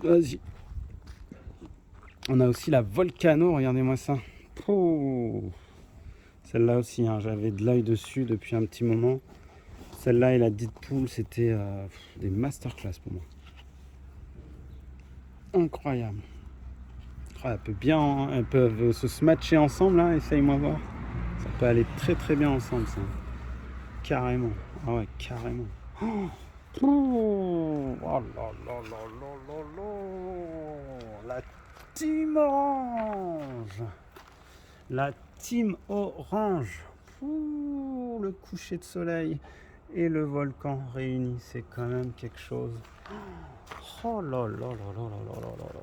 Vas-y. On a aussi la Volcano, regardez-moi ça. Oh. Celle-là aussi, hein, j'avais de l'œil dessus depuis un petit moment. Celle-là et la Deadpool, c'était des masterclass pour moi. Incroyable. Ah, elles peuvent se matcher ensemble, là, essaye-moi voir. Ça peut aller très très bien ensemble, ça. Carrément. Ah ouais, carrément. Oh, oh là là là là là là. La team orange. La team orange. Ouh, le coucher de soleil et le volcan réunis, c'est quand même quelque chose. Oh là là là là là là là là là.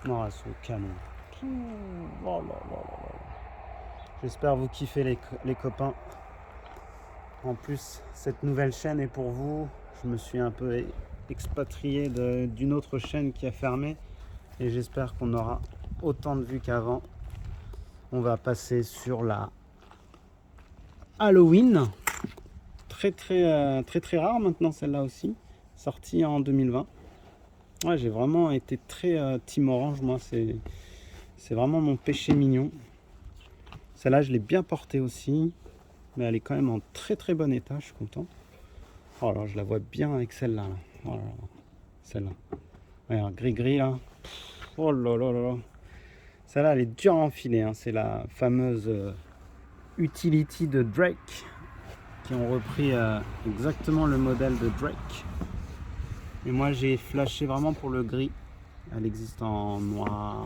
Non, c'est au canon. Oh là là là là. J'espère vous kiffer les copains. En plus, cette nouvelle chaîne est pour vous. Je me suis un peu expatrié d'une autre chaîne qui a fermé. Et j'espère qu'on aura autant de vues qu'avant. On va passer sur la Halloween. Très très rare maintenant celle-là aussi. Sortie en 2020. Ouais, j'ai vraiment été très team orange. Moi, c'est vraiment mon péché mignon. Celle-là, je l'ai bien portée aussi. Mais elle est quand même en très très bon état, je suis content. Oh là, je la vois bien avec celle-là. Là. Oh là là. Celle-là. Regarde, gris-gris là. Oh là là là là. Celle-là, elle est dure à enfiler. Hein. C'est la fameuse Utility de Drake. Qui ont repris exactement le modèle de Drake. Et moi, j'ai flashé vraiment pour le gris. Elle existe en noir,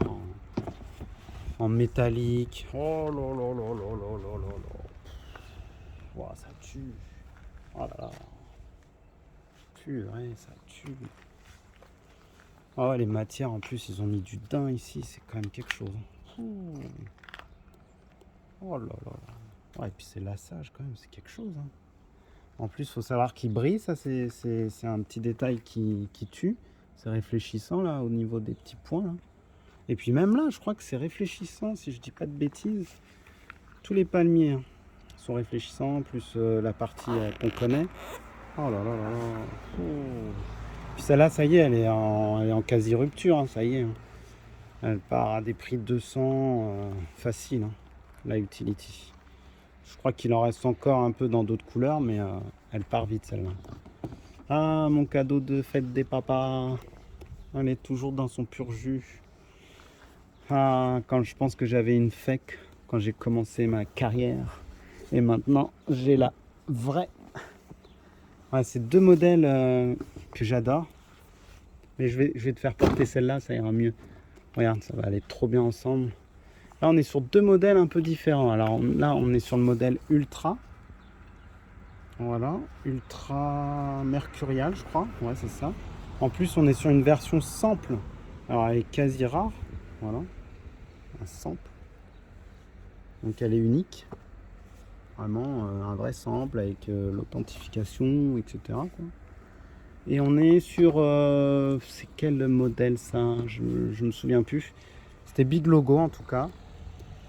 en métallique. Oh là là là là là là là là. Wow, ça tue. Oh là là. Purée, ça tue. Ah ouais, les matières en plus, ils ont mis du daim ici, c'est quand même quelque chose. Oh là là là. Ouais, et puis c'est lassage quand même, c'est quelque chose. Hein. En plus, il faut savoir qu'il brille, ça c'est un petit détail qui tue. C'est réfléchissant là, au niveau des petits points. Là. Et puis même là, je crois que c'est réfléchissant, si je dis pas de bêtises. Tous les palmiers hein, sont réfléchissants, plus la partie qu'on connaît. Oh là là là là. Oh. Puis celle-là, ça y est, elle est en quasi-rupture, hein, ça y est. Hein. Elle part à des prix de 200 facile, hein, la Utility. Je crois qu'il en reste encore un peu dans d'autres couleurs, mais elle part vite celle-là. Ah, mon cadeau de fête des papas. Elle est toujours dans son pur jus. Ah, quand je pense que j'avais une fake quand j'ai commencé ma carrière. Et maintenant, j'ai la vraie. Ouais, c'est deux modèles que j'adore. Mais je vais te faire porter celle-là, ça ira mieux. Regarde, ça va aller trop bien ensemble. Là, on est sur deux modèles un peu différents. Alors là, on est sur le modèle Ultra. Voilà, Ultra Mercurial, je crois. Ouais, c'est ça. En plus, on est sur une version sample. Alors, elle est quasi rare. Voilà, un sample. Donc, elle est unique. Vraiment un vrai sample avec l'authentification, etc. Quoi. Et on est sur... c'est quel modèle ça? Je me souviens plus. C'était Big Logo en tout cas.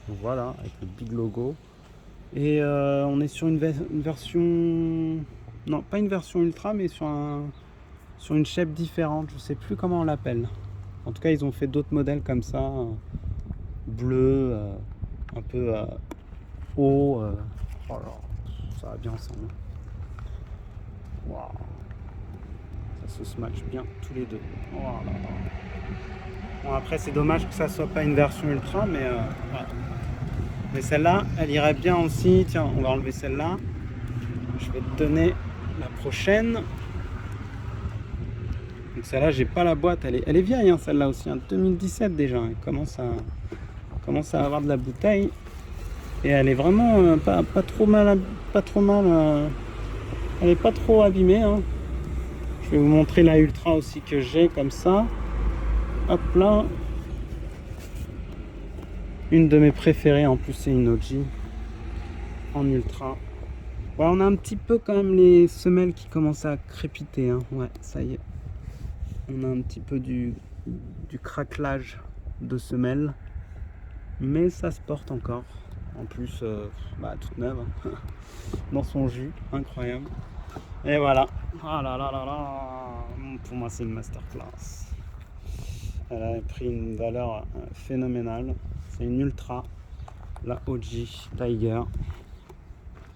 Donc voilà, avec le Big Logo. Et on est sur une version... Non, pas une version ultra, mais sur une shape différente. Je sais plus comment on l'appelle. En tout cas, ils ont fait d'autres modèles comme ça. Bleu, un peu haut. Oh là, ça va bien ensemble. Waouh. Ça se match bien tous les deux. Oh là là. Bon, après, c'est dommage que ça soit pas une version ultra, mais ouais. Mais celle-là, elle irait bien aussi. Tiens, on va enlever celle-là. Je vais te donner la prochaine. Donc celle-là, j'ai pas la boîte. Elle est vieille, hein, celle-là aussi. Hein, 2017 déjà. Elle commence à avoir de la bouteille. Et elle est vraiment pas trop mal. Elle est pas trop abîmée. Hein. Je vais vous montrer la Ultra aussi que j'ai comme ça. Hop là. Une de mes préférées en plus, c'est une OG en Ultra. Ouais, on a un petit peu quand même les semelles qui commencent à crépiter. Hein. Ouais, ça y est. On a un petit peu du craquelage de semelles. Mais ça se porte encore. En plus, toute neuve. Hein. Dans son jus. Incroyable. Et voilà. Ah là là là là. Pour moi, c'est une masterclass. Elle a pris une valeur phénoménale. C'est une ultra. La OG Tiger.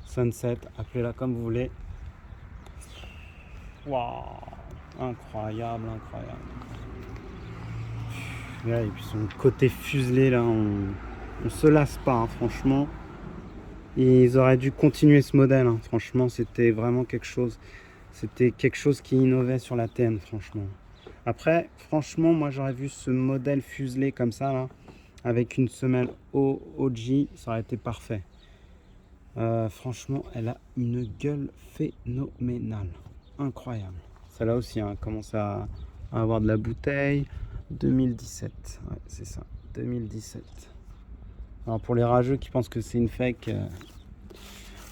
Sunset, appelez-la comme vous voulez. Waouh. Incroyable, incroyable. Ouais, et puis son côté fuselé là, on se lasse pas, hein, franchement. Ils auraient dû continuer ce modèle, hein. Franchement, c'était vraiment quelque chose. C'était quelque chose qui innovait sur la TN, franchement. Après, franchement, moi j'aurais vu ce modèle fuselé comme ça, là, avec une semelle OG, ça aurait été parfait. Franchement, elle a une gueule phénoménale. Incroyable. Celle-là aussi, hein, commence à avoir de la bouteille. 2017, ouais, c'est ça, 2017. Alors pour les rageux qui pensent que c'est une fake,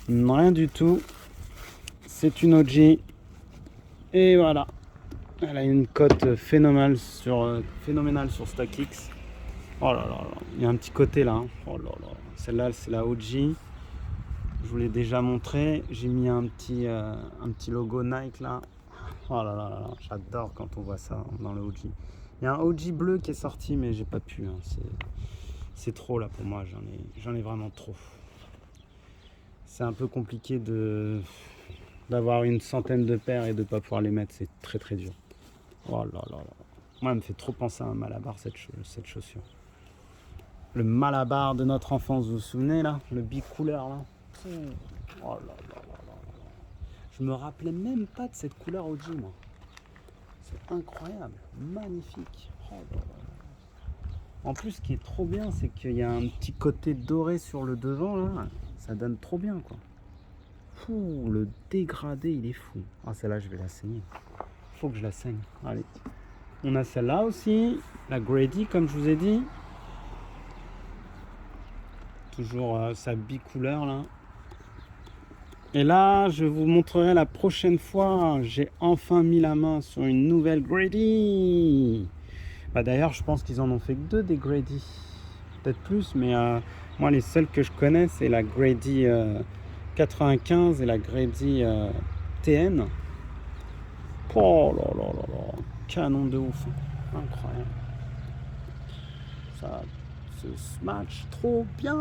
rien du tout. C'est une OG. Et voilà. Elle a une cote phénoménale sur StockX. Oh là là là. Il y a un petit côté là. Hein. Oh là là. Celle-là, c'est la OG. Je vous l'ai déjà montré. J'ai mis un petit logo Nike là. Oh là là là. J'adore quand on voit ça dans le OG. Il y a un OG bleu qui est sorti, mais j'ai pas pu. Hein. C'est trop là pour moi. J'en ai vraiment trop. C'est un peu compliqué d'avoir une centaine de paires et de ne pas pouvoir les mettre. C'est très très dur. Oh là là là. Moi, elle me fait trop penser à un Malabar, cette chaussure. Le Malabar de notre enfance, vous vous souvenez là? Le bicouleur là. Oh là là là là. Je me rappelais même pas de cette couleur OG, moi. C'est incroyable, magnifique. Oh là là là. En plus, ce qui est trop bien, c'est qu'il y a un petit côté doré sur le devant là. Ça donne trop bien quoi. Fou, le dégradé, il est fou. Ah, celle-là, je vais la saigner. Faut que je la saigne. Allez. On a celle-là aussi, la Grady, comme je vous ai dit. Toujours sa bicouleur là. Et là, je vous montrerai la prochaine fois. J'ai enfin mis la main sur une nouvelle Grady. Bah, d'ailleurs, je pense qu'ils en ont fait que 2 des Grady. Peut-être plus, mais moi, les seules que je connais, c'est la Grady 95 et la Grady TN. Oh là là là là. Canon de ouf. Incroyable. Ça se match trop bien.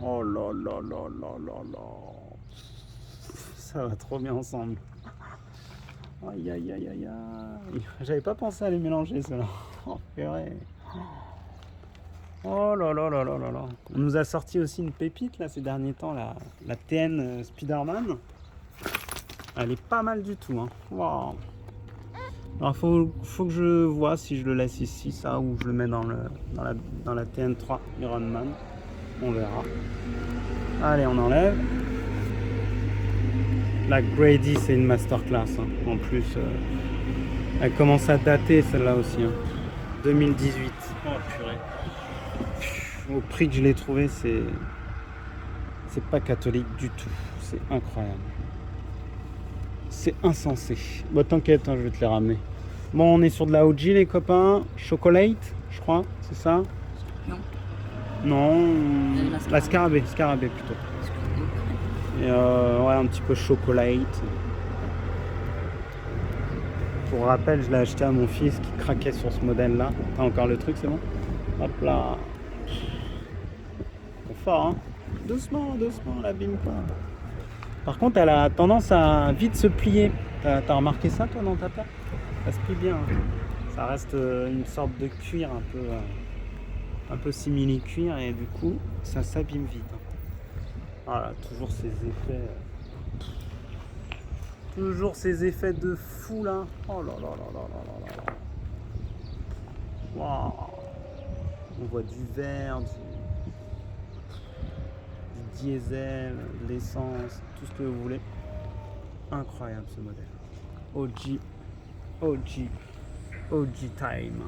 Oh là là là là là là. Ça va trop bien ensemble. Aïe aïe aïe aïe aïe. J'avais pas pensé à les mélanger ceux-là. Oh purée. Oh là là là là là là. On nous a sorti aussi une pépite là ces derniers temps, la TN Spider-Man. Elle est pas mal du tout. Hein. Wow. Alors faut que je vois si je le laisse ici, ça, ou je le mets dans la TN3 Ironman. On verra. Allez, on enlève. La Grady, c'est une masterclass. Hein. En plus, elle commence à dater celle-là aussi. Hein. 2018. Oh purée. Au prix que je l'ai trouvé, c'est pas catholique du tout. C'est incroyable. C'est insensé. Bon, t'inquiète, hein, je vais te les ramener. Bon, on est sur de la OG, les copains. Chocolate, je crois, c'est ça? Non. Non, la scarabée plutôt. Et ouais, un petit peu chocolate. Pour rappel, je l'ai acheté à mon fils qui craquait sur ce modèle-là. T'as encore le truc, c'est bon? Hop là. C'est fort, hein? Doucement, doucement, l'abîme pas. Par contre, elle a tendance à vite se plier. T'as remarqué ça, toi, dans ta paire? Ça se plie bien. Hein. Ça reste une sorte de cuir un peu simili-cuir et du coup, ça s'abîme vite. Hein. Voilà, toujours ces effets. Toujours ces effets de fou là. Oh là là là là là là là. Wow. On voit du vert, du diesel, de l'essence, tout ce que vous voulez. Incroyable ce modèle. OG Time.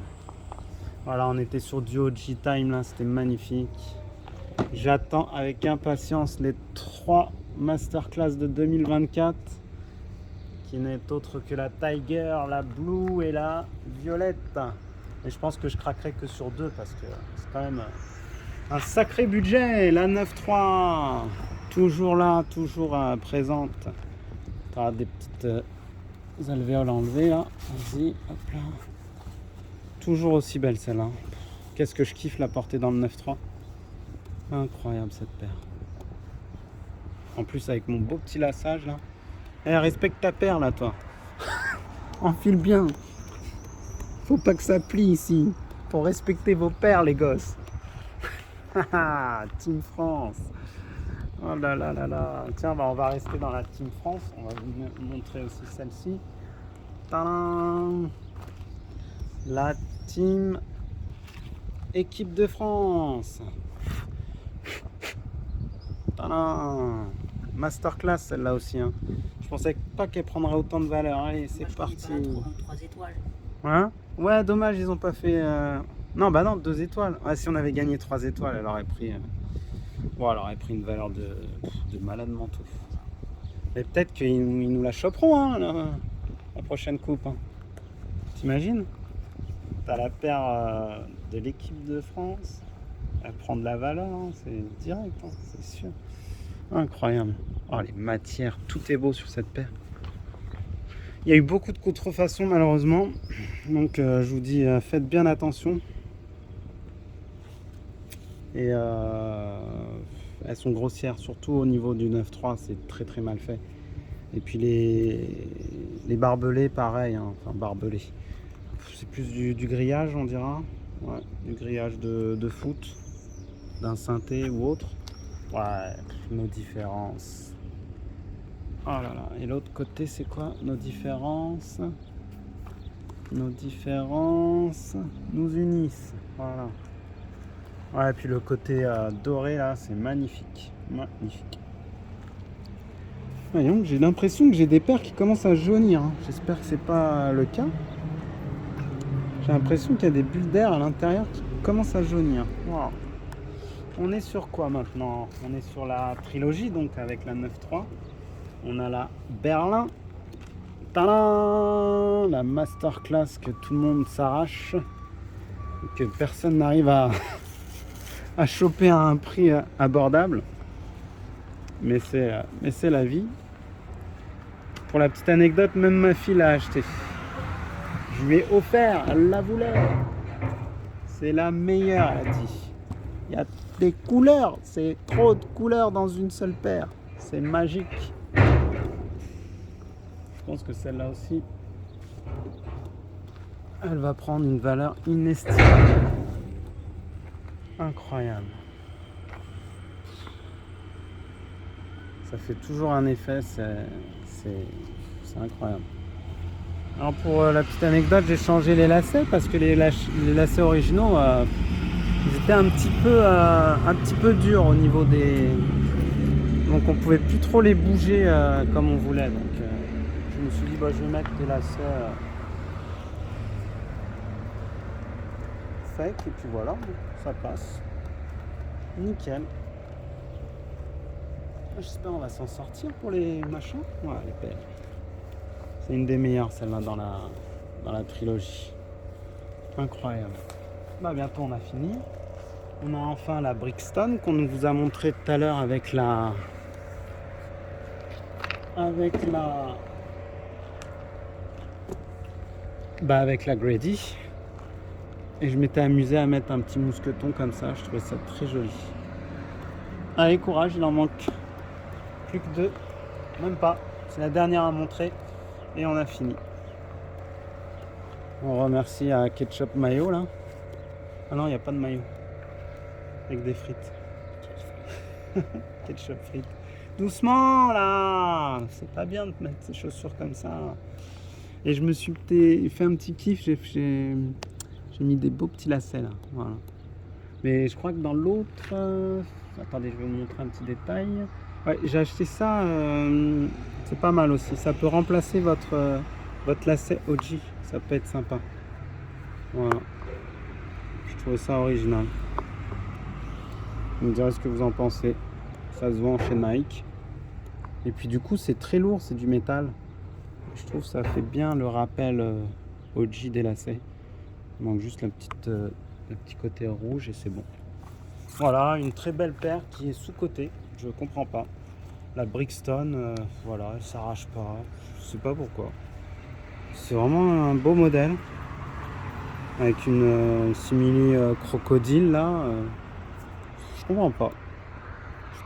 Voilà, on était sur du OG Time là, c'était magnifique. J'attends avec impatience les 3 masterclass de 2024 qui n'est autre que la Tiger, la Blue et la Violette. Et je pense que je craquerai que sur 2 parce que c'est quand même un sacré budget. La 9.3 toujours là, toujours présente. Tu auras des petites alvéoles enlevées là. Vas-y, hop là. Toujours aussi belle celle-là. Qu'est-ce que je kiffe la porter dans le 9-3. Incroyable cette paire. En plus avec mon beau petit lassage là. Eh, respecte ta paire là toi. Enfile bien. Faut pas que ça plie ici. Faut respecter vos paires les gosses. Team France. Oh là là là là. Tiens, bah on va rester dans la Team France. On va vous montrer aussi celle-ci. Tadam. La Team Équipe de France. Tadam. Masterclass celle-là aussi. Hein. Je pensais pas qu'elle prendrait autant de valeur. Allez, c'est parti. 3 étoiles. Hein? Ouais, dommage, ils ont pas fait. Non, bah non, 2 étoiles. Ouais, si on avait gagné 3 étoiles, elle aurait pris. Bon, elle aurait pris une valeur de malade mentaux. Mais peut-être qu'ils nous la choperont, hein, la prochaine coupe. Hein. T'imagines? T'as la paire de l'équipe de France. Elle prend de la valeur, hein, c'est direct, hein, c'est sûr. Incroyable. Oh, les matières, tout est beau sur cette paire. Il y a eu beaucoup de contrefaçons malheureusement, donc je vous dis faites bien attention. Et elles sont grossières, surtout au niveau du 9-3, c'est très très mal fait. Et puis les barbelés, pareil, hein, enfin barbelés. C'est plus du grillage on dira, ouais, du grillage de foot, d'un synthé ou autre. Ouais, nos différences. Oh là là, et l'autre côté c'est quoi? Nos différences nous unissent. Voilà. Ouais, et puis le côté doré là, c'est magnifique. Magnifique. Ouais, donc j'ai l'impression que j'ai des paires qui commencent à jaunir. Hein. J'espère que c'est pas le cas. J'ai l'impression qu'il y a des bulles d'air à l'intérieur qui commencent à jaunir. Wow. On est sur quoi maintenant? On est sur la trilogie, donc avec la 9-3. On a la Berlin. Tadam! La masterclass que tout le monde s'arrache. Que personne n'arrive à choper à un prix abordable. Mais c'est la vie. Pour la petite anecdote, même ma fille l'a acheté. Je lui ai offert, elle la voulait. C'est la meilleure, elle a dit. Il y a des couleurs, c'est trop de couleurs dans une seule paire. C'est magique. Je pense que celle-là aussi, elle va prendre une valeur inestimable. Incroyable. Ça fait toujours un effet, c'est incroyable. Alors pour la petite anecdote, j'ai changé les lacets parce que les lacets originaux, ils étaient un petit peu durs au niveau des... Donc on pouvait plus trop les bouger comme on voulait. Donc je me suis dit, bah, je vais mettre des lacets secs et puis voilà, ça passe. Nickel. J'espère qu'on va s'en sortir pour les machins. Ouais, elle est belle. C'est une des meilleures celle-là dans la trilogie. Incroyable. Bah bientôt on a fini. On a enfin la Brixton qu'on vous a montré tout à l'heure avec la Grady. Et je m'étais amusé à mettre un petit mousqueton comme ça. Je trouvais ça très joli. Allez, courage, il en manque plus que 2. Même pas. C'est la dernière à montrer. Et on a fini. On remercie à Ketchup Mayo là. Ah non, il n'y a pas de mayo. Avec des frites. Ketchup frites. Doucement là. C'est pas bien de mettre ces chaussures comme ça. Et je me suis fait un petit kiff. J'ai mis des beaux petits lacets là. Voilà. Mais je crois que dans l'autre... Attendez, je vais vous montrer un petit détail. Ouais, j'ai acheté ça. C'est pas mal aussi. Ça peut remplacer votre lacet OG. Ça peut être sympa. Voilà. Je trouve ça original. Vous me direz ce que vous en pensez. Ça se vend chez Nike. Et puis du coup, c'est très lourd. C'est du métal. Je trouve que ça fait bien le rappel OG des lacets. Il manque juste le petit côté rouge et c'est bon. Voilà, une très belle paire qui est sous-cotée. Je comprends pas. La Brixton, voilà, elle s'arrache pas. Je sais pas pourquoi. C'est vraiment un beau modèle. Avec une simili crocodile là. Je comprends pas.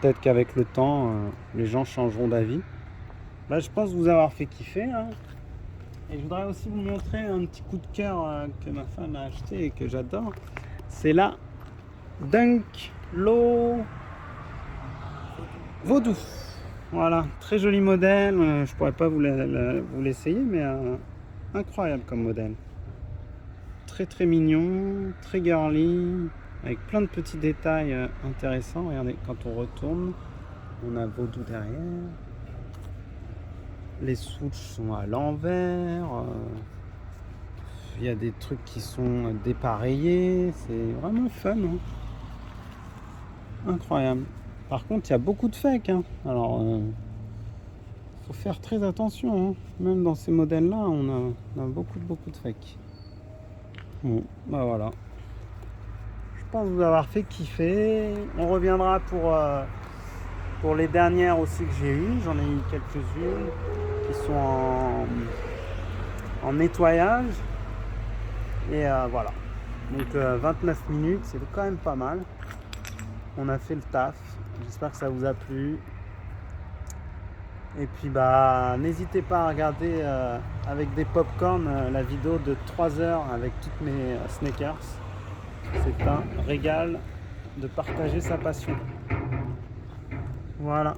Peut-être qu'avec le temps, les gens changeront d'avis. Là, je pense vous avoir fait kiffer. Hein. Et je voudrais aussi vous montrer un petit coup de cœur que ma femme a acheté et que j'adore. C'est la Dunk Low Vaudou. Voilà, très joli modèle. Je pourrais pas vous l'essayer, mais incroyable comme modèle. Très très mignon, très girly, avec plein de petits détails intéressants. Regardez, quand on retourne, on a Vaudou derrière. Les switches sont à l'envers. Il y a des trucs qui sont dépareillés. C'est vraiment fun. Hein. Incroyable. Par contre, il y a beaucoup de fake. Hein. Alors, faut faire très attention. Hein. Même dans ces modèles-là, on a beaucoup de fake. Bon, bah voilà. Je pense vous avoir fait kiffer. On reviendra pour les dernières aussi que j'ai eues. J'en ai eu quelques-unes qui sont en nettoyage. Et voilà. Donc 29 minutes, c'est quand même pas mal. On a fait le taf. J'espère que ça vous a plu. Et puis bah n'hésitez pas à regarder avec des popcorn la vidéo de 3 heures avec toutes mes sneakers. C'est un régal de partager sa passion. Voilà.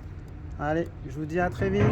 Allez, je vous dis à très vite.